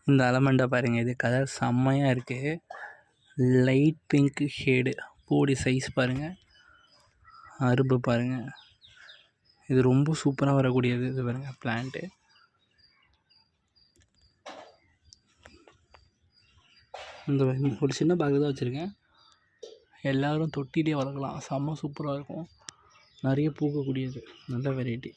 இந்த அலமண்டா பாருங்கள், இது கலர் செம்மையாக இருக்குது. Light pink shade. பூடி சைஸ் பாருங்கள், அரும்பு பாருங்கள். இது ரொம்ப சூப்பராக வரக்கூடியது. இது பாருங்கள் பிளான்ட்டு. இந்த ஒரு சின்ன பேக்கில் தான் வச்சுருக்கேன். எல்லோரும் தொட்டிலே வளர்க்கலாம். செம்ம சூப்பராக இருக்கும். நிறைய பூக்கக்கூடியது, நல்ல வெரைட்டி.